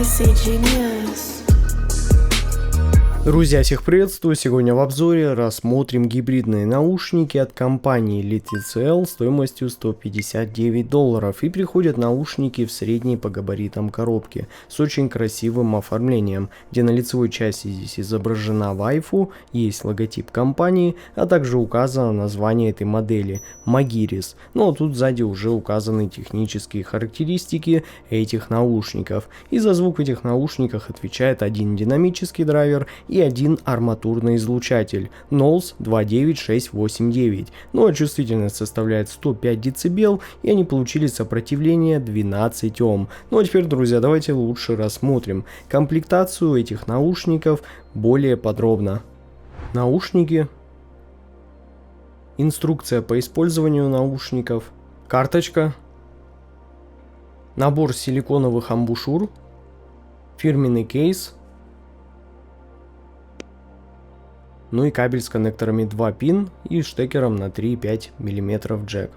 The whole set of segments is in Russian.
Icy Genius. Друзья, всех приветствую! Сегодня в обзоре рассмотрим гибридные наушники от компании LTCL стоимостью $159. И приходят наушники в средней по габаритам коробке с очень красивым оформлением, где на лицевой части здесь изображена Waifu, есть логотип компании, а также указано название этой модели Magiris. Ну а тут сзади уже указаны технические характеристики этих наушников. И за звук в этих наушниках отвечает один динамический драйвер и один арматурный излучатель Knowles 29689. Ну а чувствительность составляет 105 дБ, и они получили сопротивление 12 Ом. Ну а теперь, друзья, давайте лучше рассмотрим комплектацию этих наушников более подробно. Наушники, инструкция по использованию наушников, карточка, набор силиконовых амбушюр, фирменный кейс, ну и кабель с коннекторами 2 пин и штекером на 3,5 мм джек.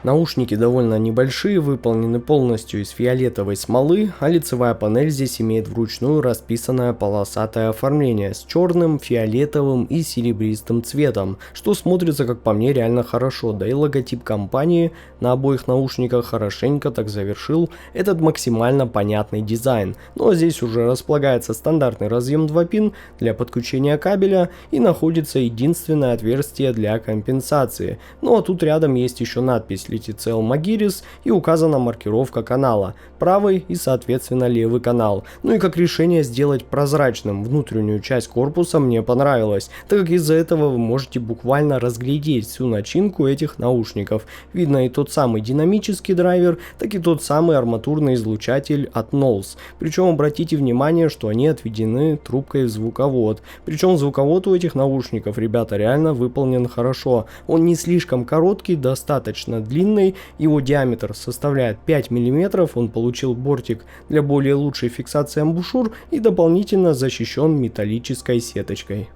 Наушники довольно небольшие, выполнены полностью из фиолетовой смолы, а лицевая панель здесь имеет вручную расписанное полосатое оформление с черным, фиолетовым и серебристым цветом, что смотрится, как по мне, реально хорошо, да и логотип компании на обоих наушниках хорошенько так завершил этот максимально понятный дизайн. Но здесь уже располагается стандартный разъем 2 пин для подключения кабеля и находится единственное отверстие для компенсации. Ну а тут рядом есть еще надпись LTCL Magiris и указана маркировка канала, правый и соответственно левый канал. Ну и как решение сделать прозрачным внутреннюю часть корпуса мне понравилось, так как из-за этого вы можете буквально разглядеть всю начинку этих наушников. Видно и тот самый динамический драйвер, так и тот самый арматурный излучатель от Knowles. Причем обратите внимание, что они отведены трубкой в звуковод. Причем звуковод у этих наушников, ребята, реально выполнен хорошо. Он не слишком короткий, достаточно длинный, его диаметр составляет 5 мм, он получил бортик для более лучшей фиксации амбушюр и дополнительно защищен металлической сеточкой.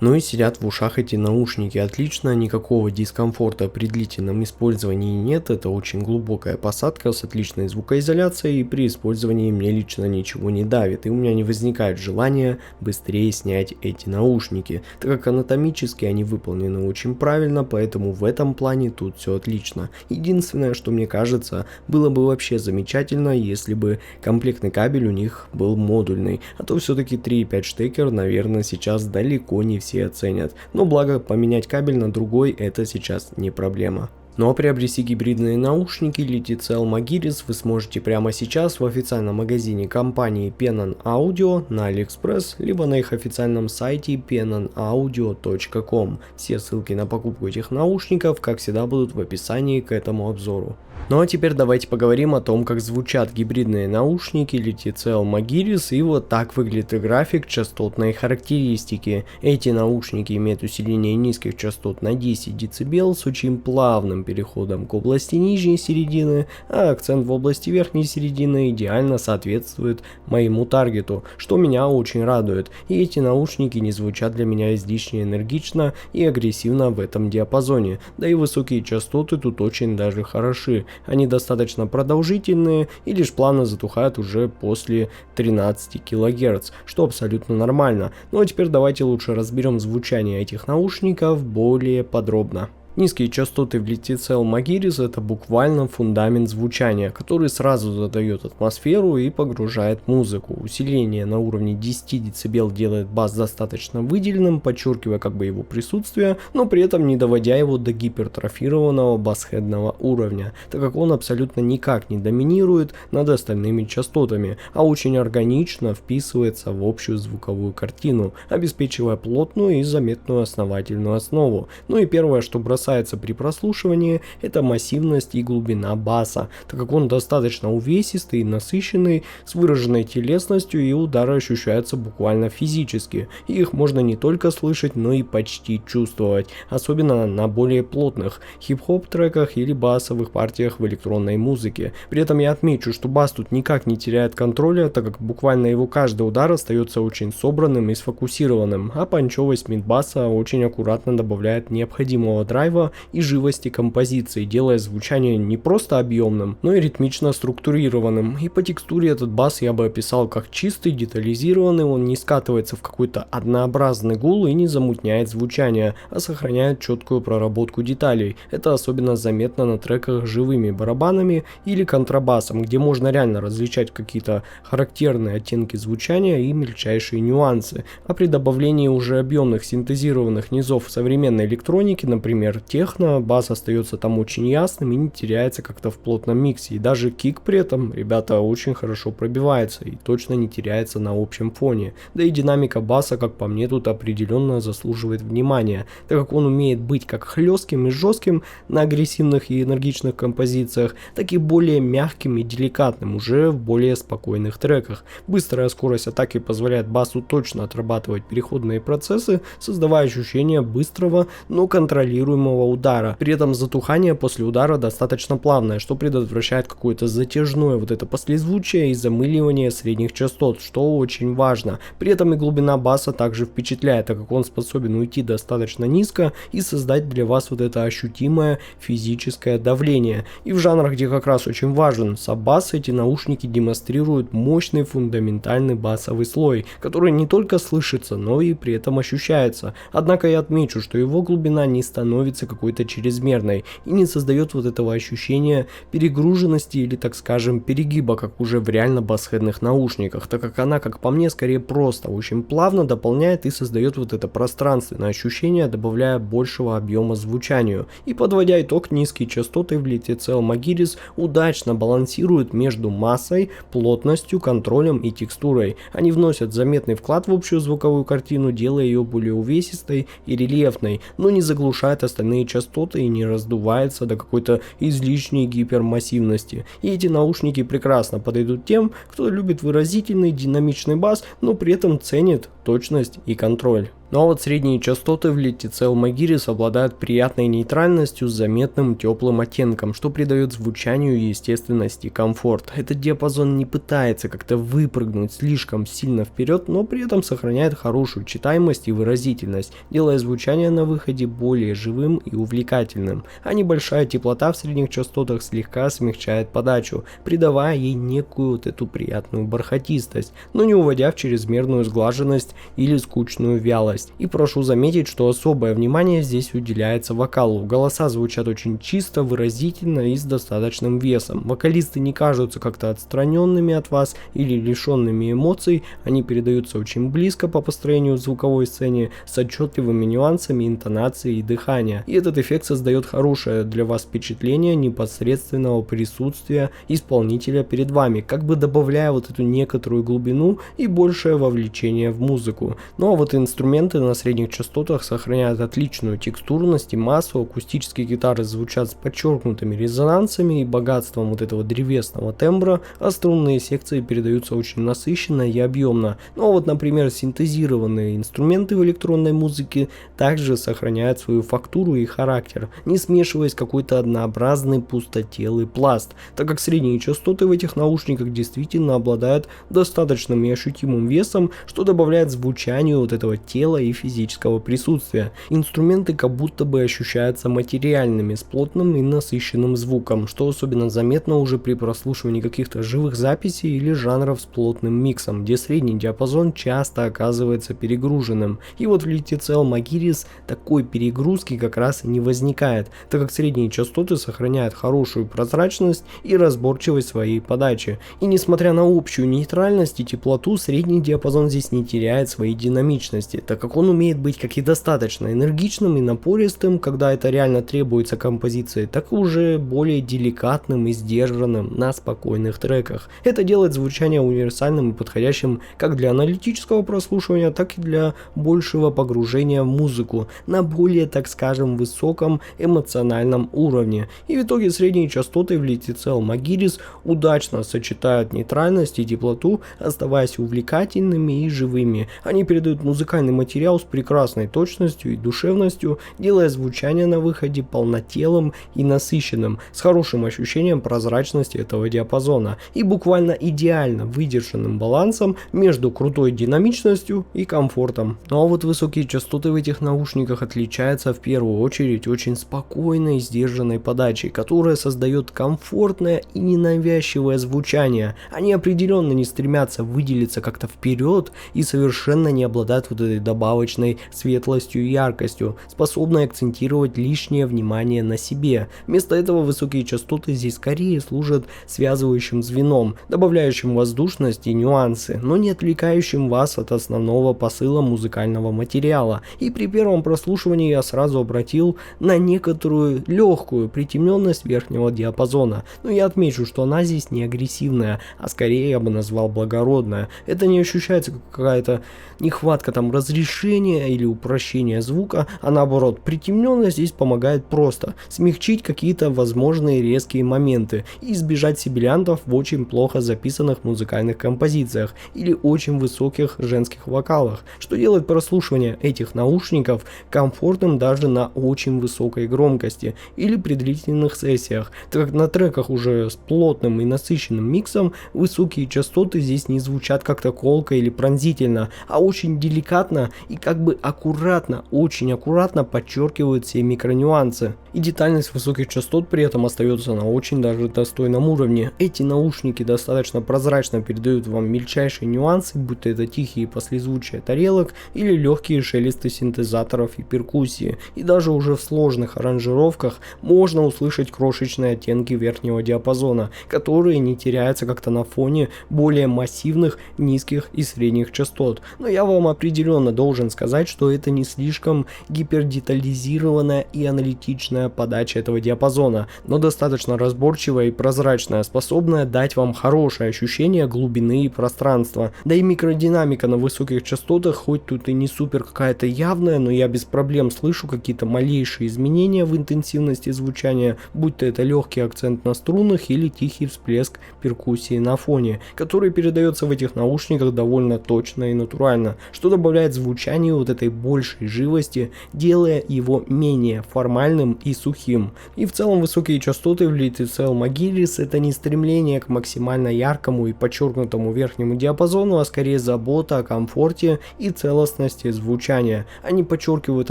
Ну и сидят в ушах эти наушники отлично, никакого дискомфорта при длительном использовании нет, это очень глубокая посадка с отличной звукоизоляцией, и при использовании мне лично ничего не давит, и у меня не возникает желания быстрее снять эти наушники, так как анатомически они выполнены очень правильно, поэтому в этом плане тут все отлично. Единственное, что мне кажется, было бы вообще замечательно, если бы комплектный кабель у них был модульный, а то все-таки 3,5 штекер, наверное, сейчас далеко не все оценят, но благо поменять кабель на другой это сейчас не проблема. Ну а приобрести гибридные наушники LTCL Magiris вы сможете прямо сейчас в официальном магазине компании Penon Audio на AliExpress, либо на их официальном сайте penonaudio.com. Все ссылки на покупку этих наушников, как всегда, будут в описании к этому обзору. Ну а теперь давайте поговорим о том, как звучат гибридные наушники LTCL Magiris, и вот так выглядит и график частотной характеристики. Эти наушники имеют усиление низких частот на 10 дБ с очень плавным переходом к области нижней середины, а акцент в области верхней середины идеально соответствует моему таргету, что меня очень радует. И эти наушники не звучат для меня излишне энергично и агрессивно в этом диапазоне, да и высокие частоты тут очень даже хороши. Они достаточно продолжительные и лишь плавно затухают уже после 13 кГц, что абсолютно нормально. Ну а теперь давайте лучше разберем звучание этих наушников более подробно. Низкие частоты в LTCL Magiris это буквально фундамент звучания, который сразу задает атмосферу и погружает музыку. Усиление на уровне 10 дБ делает бас достаточно выделенным, подчеркивая как бы его присутствие, но при этом не доводя его до гипертрофированного басхедного уровня, так как он абсолютно никак не доминирует над остальными частотами, а очень органично вписывается в общую звуковую картину, обеспечивая плотную и заметную основательную основу. Ну и первое, что бросается при прослушивании, это массивность и глубина баса, так как он достаточно увесистый и насыщенный, с выраженной телесностью, и удары ощущаются буквально физически, и их можно не только слышать, но и почти чувствовать, особенно на более плотных хип-хоп треках или басовых партиях в электронной музыке. При этом я отмечу, что бас тут никак не теряет контроля, так как буквально его каждый удар остается очень собранным и сфокусированным, а панчевость мидбаса очень аккуратно добавляет необходимого драйва драйва и живости композиции, делая звучание не просто объемным, но и ритмично структурированным. И по текстуре этот бас я бы описал как чистый, детализированный, он не скатывается в какой-то однообразный гул и не замутняет звучание, а сохраняет четкую проработку деталей. Это особенно заметно на треках с живыми барабанами или контрабасом, где можно реально различать какие-то характерные оттенки звучания и мельчайшие нюансы. А при добавлении уже объемных синтезированных низов современной электроники, например, техно, бас остается там очень ясным и не теряется как-то в плотном миксе. И даже кик при этом, ребята, очень хорошо пробивается и точно не теряется на общем фоне. Да и динамика баса, как по мне, тут определенно заслуживает внимания, так как он умеет быть как хлестким и жестким на агрессивных и энергичных композициях, так и более мягким и деликатным уже в более спокойных треках. Быстрая скорость атаки позволяет басу точно отрабатывать переходные процессы, создавая ощущение быстрого, но контролируемого удара. При этом затухание после удара достаточно плавное, что предотвращает какое-то затяжное вот это послезвучие и замыливание средних частот, что очень важно. При этом и глубина баса также впечатляет, так как он способен уйти достаточно низко и создать для вас вот это ощутимое физическое давление. И в жанрах, где как раз очень важен саббас, эти наушники демонстрируют мощный фундаментальный басовый слой, который не только слышится, но и при этом ощущается. Однако я отмечу, что его глубина не становится какой-то чрезмерной и не создает вот этого ощущения перегруженности или, так скажем, перегиба, как уже в реально басхедных наушниках, так как она, как по мне, скорее просто очень плавно дополняет и создает вот это пространственное ощущение, добавляя большего объема звучанию. И подводя итог, низкие частоты в Litticelл Magiris удачно балансируют между массой, плотностью, контролем и текстурой. Они вносят заметный вклад в общую звуковую картину, делая ее более увесистой и рельефной, но не заглушает остальные частоты и не раздувается до какой-то излишней гипермассивности. И эти наушники прекрасно подойдут тем, кто любит выразительный динамичный бас, но при этом ценит точность и контроль. Ну а вот средние частоты в Litticelл Magiris обладают приятной нейтральностью с заметным теплым оттенком, что придает звучанию естественность и комфорт. Этот диапазон не пытается как-то выпрыгнуть слишком сильно вперед, но при этом сохраняет хорошую читаемость и выразительность, делая звучание на выходе более живым и увлекательным. А небольшая теплота в средних частотах слегка смягчает подачу, придавая ей некую вот эту приятную бархатистость, но не уводя в чрезмерную сглаженность или скучную вялость. И прошу заметить, что особое внимание здесь уделяется вокалу. Голоса звучат очень чисто, выразительно и с достаточным весом. Вокалисты не кажутся как-то отстраненными от вас или лишенными эмоций, они передаются очень близко по построению в звуковой сцене с отчетливыми нюансами интонации и дыхания. И этот эффект создает хорошее для вас впечатление непосредственного присутствия исполнителя перед вами, как бы добавляя вот эту некоторую глубину и большее вовлечение в музыку. Ну а вот инструменты на средних частотах сохраняют отличную текстурность и массу, акустические гитары звучат с подчеркнутыми резонансами и богатством вот этого древесного тембра, а струнные секции передаются очень насыщенно и объемно. Ну а вот, например, синтезированные инструменты в электронной музыке также сохраняют свою фактуру и характер, не смешиваясь в какой-то однообразный пустотелый пласт, так как средние частоты в этих наушниках действительно обладают достаточным и ощутимым весом, что добавляет звучанию вот этого тела и физического присутствия. Инструменты как будто бы ощущаются материальными, с плотным и насыщенным звуком, что особенно заметно уже при прослушивании каких-то живых записей или жанров с плотным миксом, где средний диапазон часто оказывается перегруженным. И вот в Litticelл Magiris такой перегрузки как раз и не возникает, так как средние частоты сохраняют хорошую прозрачность и разборчивость своей подачи. И несмотря на общую нейтральность и теплоту, средний диапазон здесь не теряет своей динамичности, так как он умеет быть как и достаточно энергичным и напористым, когда это реально требуется композиции, так и уже более деликатным и сдержанным на спокойных треках. Это делает звучание универсальным и подходящим как для аналитического прослушивания, так и для большего погружения в музыку на более, так скажем, высоком эмоциональном уровне. И в итоге средние частоты в Litticelл Magiris удачно сочетают нейтральность и теплоту, оставаясь увлекательными и живыми. Они передают музыкальный материал материал с прекрасной точностью и душевностью, делая звучание на выходе полнотелым и насыщенным, с хорошим ощущением прозрачности этого диапазона и буквально идеально выдержанным балансом между крутой динамичностью и комфортом. Ну а вот высокие частоты в этих наушниках отличаются в первую очередь очень спокойной и сдержанной подачей, которая создает комфортное и ненавязчивое звучание. Они определенно не стремятся выделиться как-то вперед и совершенно не обладают вот этой добавочной светлостью и яркостью, способной акцентировать лишнее внимание на себе. Вместо этого высокие частоты здесь скорее служат связывающим звеном, добавляющим воздушность и нюансы, но не отвлекающим вас от основного посыла музыкального материала. И при первом прослушивании я сразу обратил на некоторую легкую притемненность верхнего диапазона, но я отмечу, что она здесь не агрессивная, а скорее я бы назвал благородная. Это не ощущается как какая-то нехватка там разрешения или упрощения звука, а наоборот, притемненность здесь помогает просто смягчить какие-то возможные резкие моменты и избежать сибилянтов в очень плохо записанных музыкальных композициях или очень высоких женских вокалах, что делает прослушивание этих наушников комфортным даже на очень высокой громкости или при длительных сессиях, так как на треках уже с плотным и насыщенным миксом высокие частоты здесь не звучат как-то колко или пронзительно, а очень деликатно и как бы аккуратно, очень аккуратно подчеркивают все микронюансы. И детальность высоких частот при этом остается на очень даже достойном уровне. Эти наушники достаточно прозрачно передают вам мельчайшие нюансы, будь то это тихие послезвучия тарелок или легкие шелесты синтезаторов и перкуссии. И даже уже в сложных аранжировках можно услышать крошечные оттенки верхнего диапазона, которые не теряются как-то на фоне более массивных низких и средних частот. Но я вам определенно должен сказать, что это не слишком гипердетализированная и аналитичная подача этого диапазона, но достаточно разборчивая и прозрачная, способная дать вам хорошее ощущение глубины и пространства. Да и микродинамика на высоких частотах, хоть тут и не супер какая-то явная, но я без проблем слышу какие-то малейшие изменения в интенсивности звучания, будь то это легкий акцент на струнах или тихий всплеск перкуссии на фоне, который передается в этих наушниках довольно точно и натурально, что добавляет звучанию вот этой большей живости, делая его менее формальным и сухим. И в целом высокие частоты в Little Magilis это не стремление к максимально яркому и подчеркнутому верхнему диапазону, а скорее забота о комфорте и целостности звучания. Они подчеркивают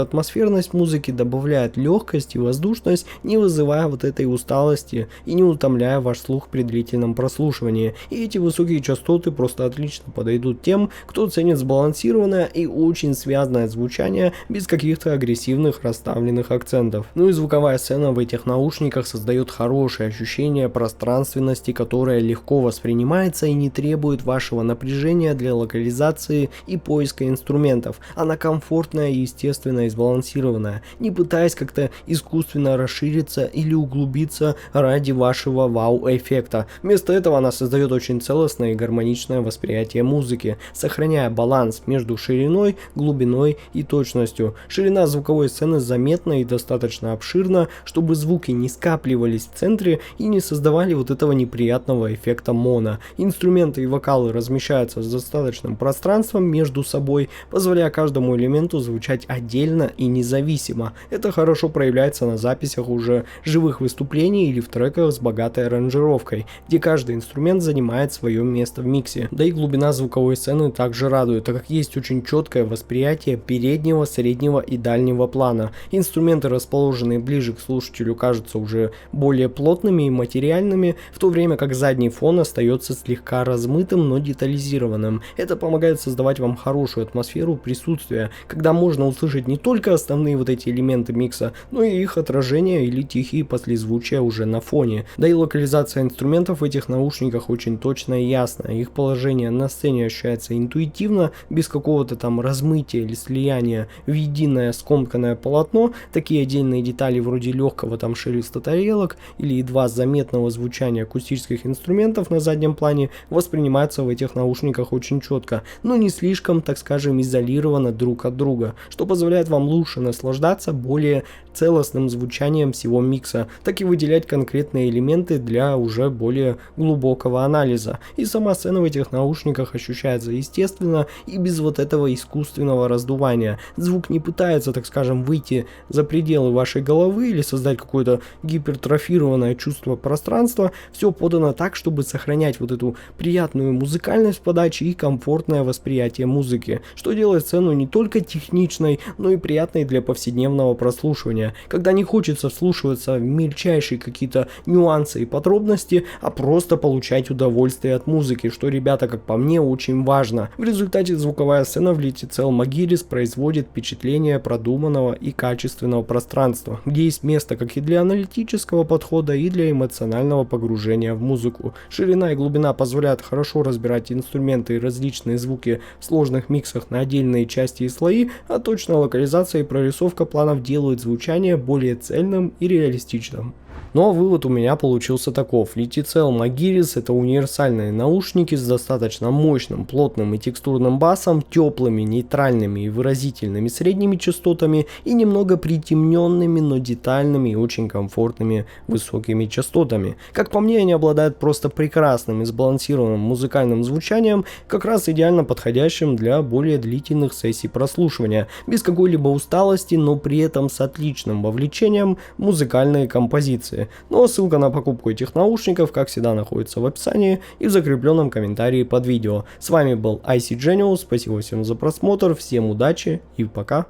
атмосферность музыки, добавляют легкость и воздушность, не вызывая вот этой усталости и не утомляя ваш слух при длительном прослушивании. И эти высокие частоты просто отлично подойдут тем, кто ценит сбалансированное и очень связанное звучание без каких-то агрессивных расставленных акцентов. Ну и звуковая сцена в этих наушниках создает хорошее ощущение пространственности, которое легко воспринимается и не требует вашего напряжения для локализации и поиска инструментов. Она комфортная, естественная и сбалансированная, не пытаясь как-то искусственно расшириться или углубиться ради вашего вау-эффекта. Вместо этого она создает очень целостное и гармоничное восприятие музыки, сохраняя баланс между шириной, глубиной и точностью. Ширина звуковой сцены заметна и достаточно обширна, чтобы звуки не скапливались в центре и не создавали вот этого неприятного эффекта моно. Инструменты и вокалы размещаются с достаточным пространством между собой, позволяя каждому элементу звучать отдельно и независимо. Это хорошо проявляется на записях уже живых выступлений или в треках с богатой аранжировкой, где каждый инструмент занимает свое место в миксе. Да и глубина звуковой сцены также радует, так как есть очень четкое восприятие переднего, среднего и дальнего плана. Инструменты, расположенные ближе к слушателю, кажутся уже более плотными и материальными, в то время как задний фон остается слегка размытым, но детализированным. Это помогает создавать вам хорошую атмосферу присутствия, когда можно услышать не только основные вот эти элементы микса, но и их отражение или тихие послезвучия уже на фоне. Да и локализация инструментов в этих наушниках очень точная и ясная. Их положение на сцене ощущается интуитивно, без какого-то там размытия или слияния в единое скомканное полотно. Такие отдельные детали деталей вроде легкого там шелеста тарелок или едва заметного звучания акустических инструментов на заднем плане воспринимаются в этих наушниках очень четко, но не слишком, так скажем, изолировано друг от друга, что позволяет вам лучше наслаждаться более целостным звучанием всего микса, так и выделять конкретные элементы для уже более глубокого анализа. И сама сцена в этих наушниках ощущается естественно и без вот этого искусственного раздувания. Звук не пытается, так скажем, выйти за пределы вашей головы или создать какое-то гипертрофированное чувство пространства. Все подано так, чтобы сохранять вот эту приятную музыкальность подачи и комфортное восприятие музыки, что делает сцену не только техничной, но и приятной для повседневного прослушивания, когда не хочется вслушиваться в мельчайшие какие-то нюансы и подробности, а просто получать удовольствие от музыки, что, ребята, как по мне, очень важно. В результате звуковая сцена в Lititel Magiris производит впечатление продуманного и качественного пространства, где есть место как и для аналитического подхода, и для эмоционального погружения в музыку. Ширина и глубина позволяют хорошо разбирать инструменты и различные звуки в сложных миксах на отдельные части и слои, а точная локализация и прорисовка планов делают звучание более цельным и реалистичным. Но вывод у меня получился таков. Lititel Magiris — это универсальные наушники с достаточно мощным, плотным и текстурным басом, теплыми, нейтральными и выразительными средними частотами и немного притемненными, но детальными и очень комфортными высокими частотами. Как по мне, они обладают просто прекрасным и сбалансированным музыкальным звучанием, как раз идеально подходящим для более длительных сессий прослушивания, без какой-либо усталости, но при этом с отличным вовлечением в музыкальные композиции. Но ссылка на покупку этих наушников, как всегда, находится в описании и в закрепленном комментарии под видео. С вами был IC Genius, спасибо всем за просмотр, всем удачи и пока.